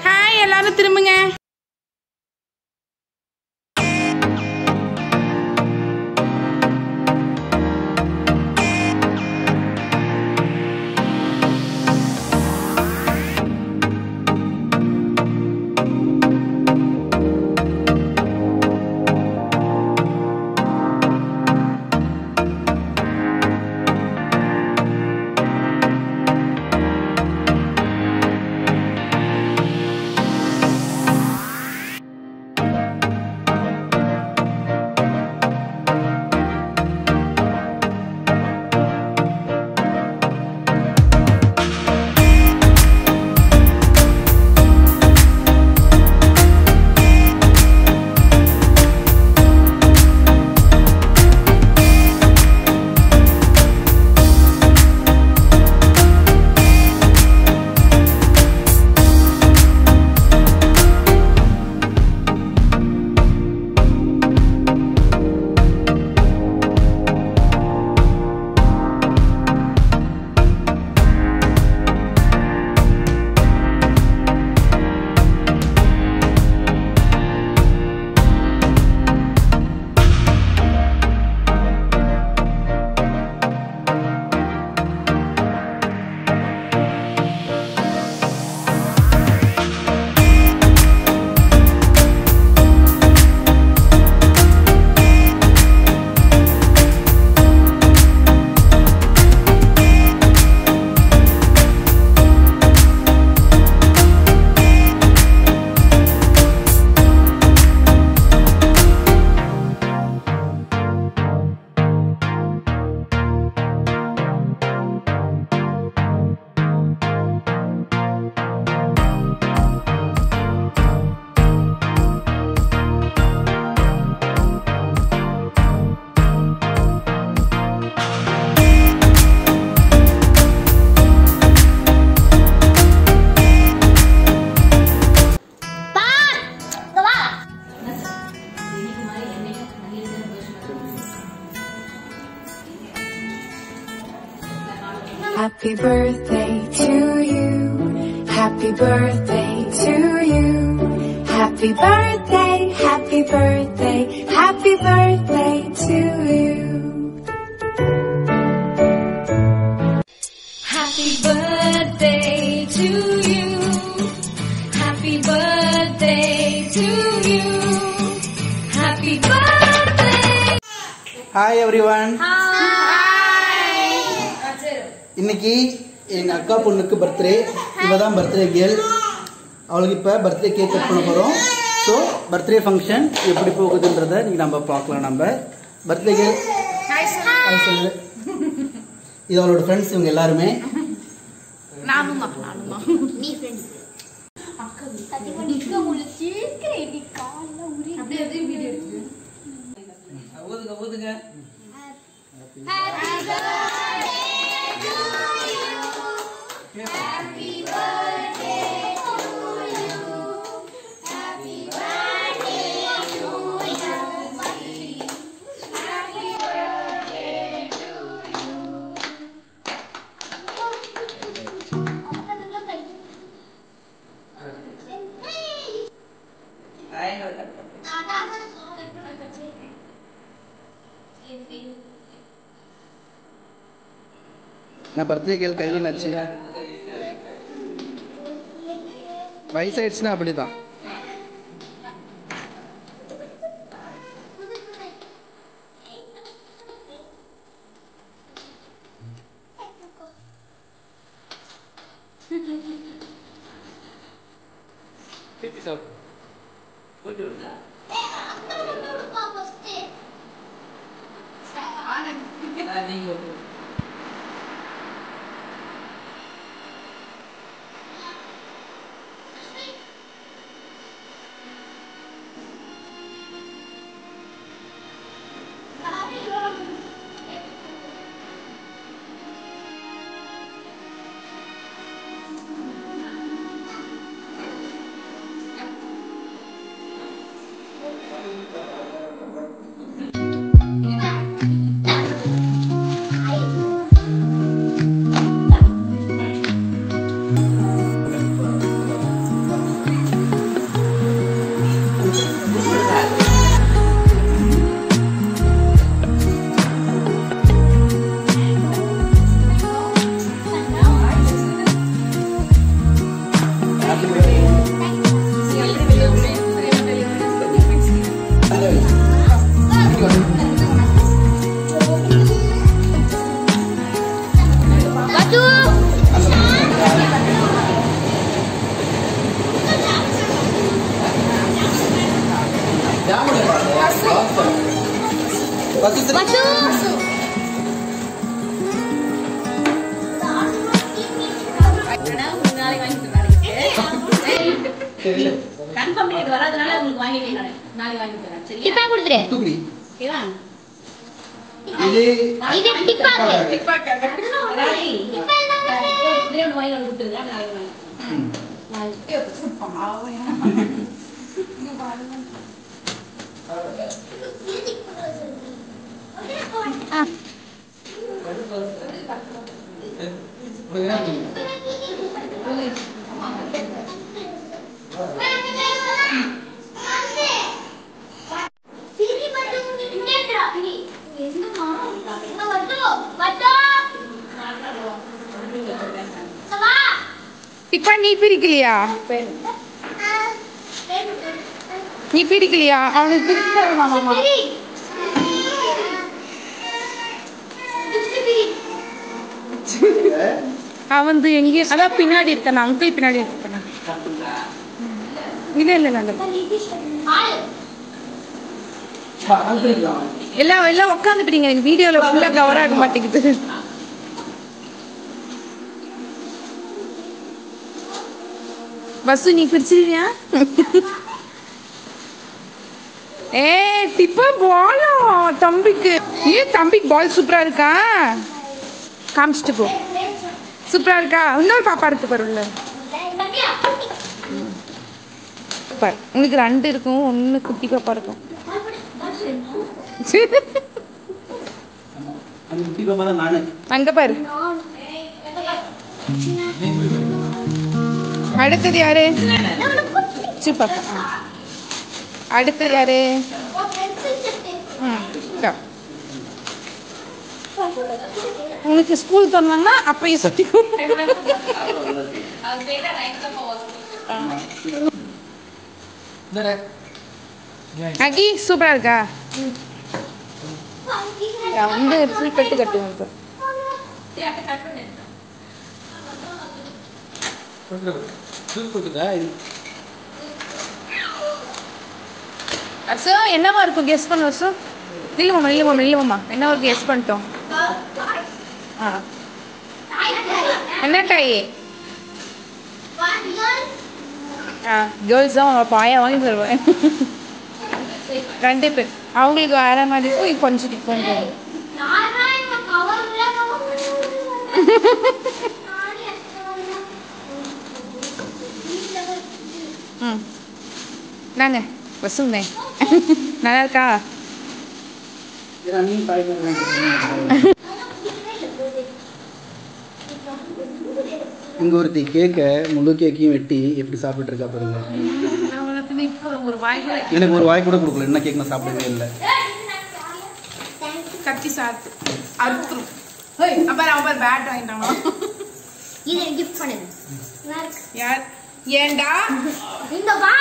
Hi எல்லாரும் திரும்புங்க. Happy birthday to you. Happy birthday to you. Happy birthday, happy birthday, happy birthday to you. Happy birthday to you. Happy birthday to you. Happy birthday. Hi everyone. Hi. இன்னைக்கு எங்க அக்கா பொண்ணுக்கு birthday. இவதான் birthday girl. அவளுக்கு இப்ப birthday cake cut பண்ண போறோம். So birthday function எப்படி போகுதுன்றத நீங்க நம்ம பார்க்கலாம். நம்ம பர்த்டே கேர்ள் ஹாய் சொல்லு. இது அவளோட ஃப்ரெண்ட்ஸ் இவங்க எல்லாருமே. நானுமா நீ ஃப்ரெண்ட்ஸ் அக்கா கண்டிப்பா நிக்க முடிச்சு கிரேடி கால்ல உரி அப்படியே வீடியோ எடுத்து ஊதுங்க. Happy birthday to you. Happy birthday to you. Happy birthday to you. Happy birthday to you. நான் பர்த்டே கேர்ள் கையில நச்சு வயசாயிடுச்சுன்னா அப்படிதான். வசு கன்ஃபார்ம் பண்ணிட்டு வராதனால உங்களுக்கு வாங்கிட்டேன் நான். நாளைக்கு வாங்கி தரேன். சரியா? டிப்பா கொடுத்துரு. தூக்குடி. இதான். இது இது டிப்பாக்கு. அதாவது, இதுலயே ஒண்ணு வாங்கி வந்து கொடுத்துருங்க. நாளைக்கு வாங்கி. இப்ப நீ பிரிக்கலையா? நீ பிரிக்கலையா? அவனுக்கு பிரிக்கலாமா? அவன் வந்து எங்கேயும் அதான் பின்னாடி இருக்கான அங்கிள் பின்னாடி இருக்கான. இல்ல இல்ல இல்ல எல்லாம் எல்லாம் உட்காந்து பிடிங்க. எனக்கு வீடியோல ஃபுல்லா கவர் ஆக மாட்டேங்குது. பஸ் நீ பிரிச்சிருவியா? ஏ டிப்பா பாலா தம்பிக்கு. ஏன் தம்பிக்கு பால் சூப்பரா இருக்கா? காமிச்சிட்டு போ. சூப்பரா இருக்கா? இன்னொரு பாப்பா இருக்கு பாருல. பாரு உங்களுக்கு 2 இருக்கும், 1 குட்டி பாப்பா இருக்கும். அந்த குட்டி பாப்பா தான் நானு. அங்க பாரு. அடுத்தது யாரு? சூப்பர். அடுத்தது யாரு? உனக்கு ஸ்கூல் தந்தாங்கன்னா அப்பயே சொல்லிக்கோ. அகி சூப்பரா இருக்கா? வந்து ஃபுல் பெட்டு கட்டுவேன் இப்போ. அசோ என்னவா இருக்கும் கெஸ் பண்ணு அசோ. இல்லைம்மா இல்லைம்மா இல்லைம்மா என்னவா இருக்கும் கெஸ் பண்ணிட்டோம். என்ன டாய்? கேர்ள்ஸ் தான் பாயா வாங்கி தருவேன். 2 பேர் அவங்களுக்கு வேற மாதிரி இருக்கும். கொஞ்சம் டிஃப்ரெண்ட் ஆகும். நாங்க வசுங்க நல்லா இருக்கா? இங்க ஒருத்தி கேக்க முழு கேக்கையும் வெட்டி எப்படி சாப்பிட்டு இருக்கா பாருங்க. எனக்கு ஒரு வாய் கூட கொடுக்கல. என்ன கேக் நான் சாப்பிடவே இல்லை. கத்தி சாத்து அறுத்துரும். அப்ப அவன் பேட் வாங்கிட்டாங்க. இது கிஃப்ட் பண்ணுது. யார்? ஏண்டா இந்த வா.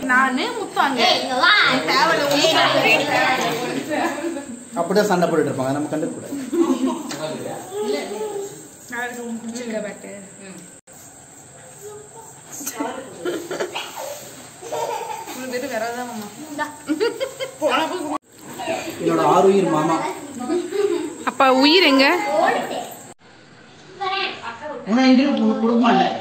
நானு முத்தாங்க. இங்க வா. அப்படியே சண்டை போட்டுட்டு இருப்பாங்க. நம்ம கண்டுக்கூடாது. என்னோட 6 உயிர் மாமா. அப்பா உயிர் எங்க? கொடுக்க மாட்டேன்.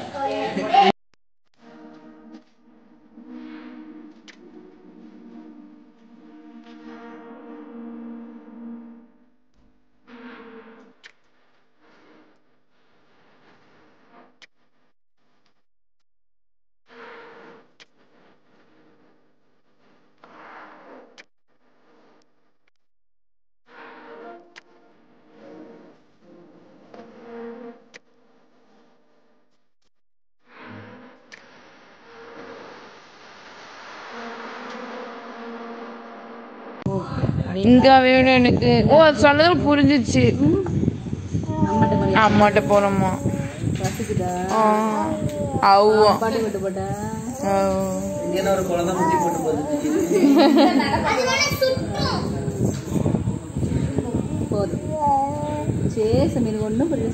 இங்க வேணும் எனக்கு. ஓ சொன்னதும் புரிஞ்சிச்சு. அம்மாட்ட போறோமா? ஒரு குழந்தை முட்டி போட்டு போதும். சரி மீன் ஒன்றும் புரியல.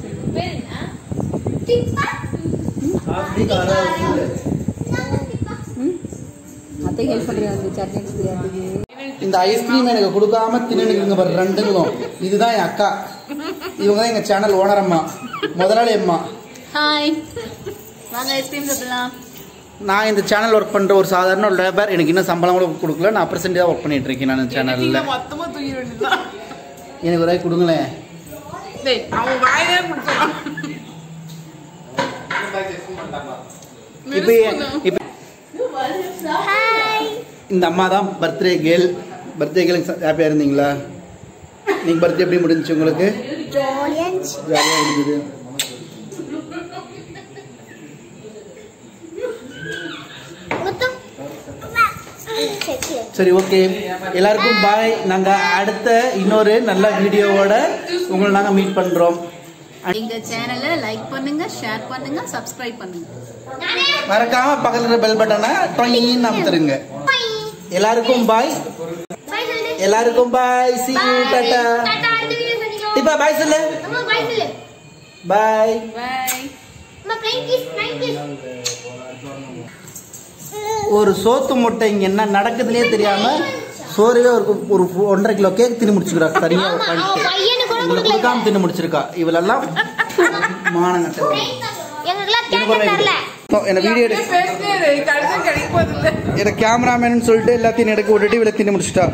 அத்தை ஹெல்ப் பண்ணுறேன். அந்த சட்னி தெரியாதுக்கு இந்த ஐஸ்கிரீம் எனக்கு கொடுக்காம தின்னுங்க பாரு ரெண்டுங்களும். இதுதான் என் அக்கா, இவங்க தான் எங்க சேனல் ஓனர் அம்மா, முதலாளி அம்மா. ஹாய், வாங்க ஐஸ்கிரீம் சாப்பிடலாம். நான் இந்த சேனல் ஒர்க் பண்ற ஒரு சாதாரண லேபர். எனக்கு இன்னும் சம்பளம் கூட கொடுக்கல. நான் பிரசன்ட் தான் ஒர்க் பண்ணிட்டு இருக்கேன் நான் இந்த சேனல்ல. மொத்தமா தூக்கி வேண்டியதுதான். எனக்கு ஒரு வாய் கொடுங்களேன். டேய் அவன் வாயிலே குடுறான். இப்போ இந்த அம்மா தான் பர்த்டே கேர்ள். பர்த்டே கேர்ள் ஹாப்பியா இருந்தீங்களா? நீங்க பர்த்டே எப்படி முடிஞ்சுச்சு உங்களுக்கு? ஜாலியா இருந்தது. சரி, ஓகே, எல்லாருக்கும் பாய். நாங்க அடுத்த இன்னொரு நல்ல வீடியோவோட உங்களை நாங்க மீட் பண்றோம். எங்க சேனலை லைக் பண்ணுங்க, ஷேர் பண்ணுங்க, சப்ஸ்கிரைப் பண்ணுங்க. மறக்காம பக்கத்துல பெல் பட்டனை டொயின்னு அமுத்துருங்க. எல்லாருக்கும் பாய். எல்லாருக்கும் பாய். see you, Tata. இப்ப பாய் சொல்லு. பாய். ஒரு சோத்து முட்டை இங்க என்ன நடக்குதுன்னே தெரியாம சோறுவே ஒரு 1.5 கிலோ கேக் தின்னு முடிச்சுக்கிறா. சரியா உங்களுக்கு கொடுக்காம தின்னு முடிச்சிருக்கா. இவளெல்லாம் மானங்கட்ட. என்ன வீடியோ எனக்கு கேமராமேன் சொல்லிட்டு எல்லாத்தையும் எடுக்க விட்டுட்டு இவளை தின்னு முடிச்சுட்டா.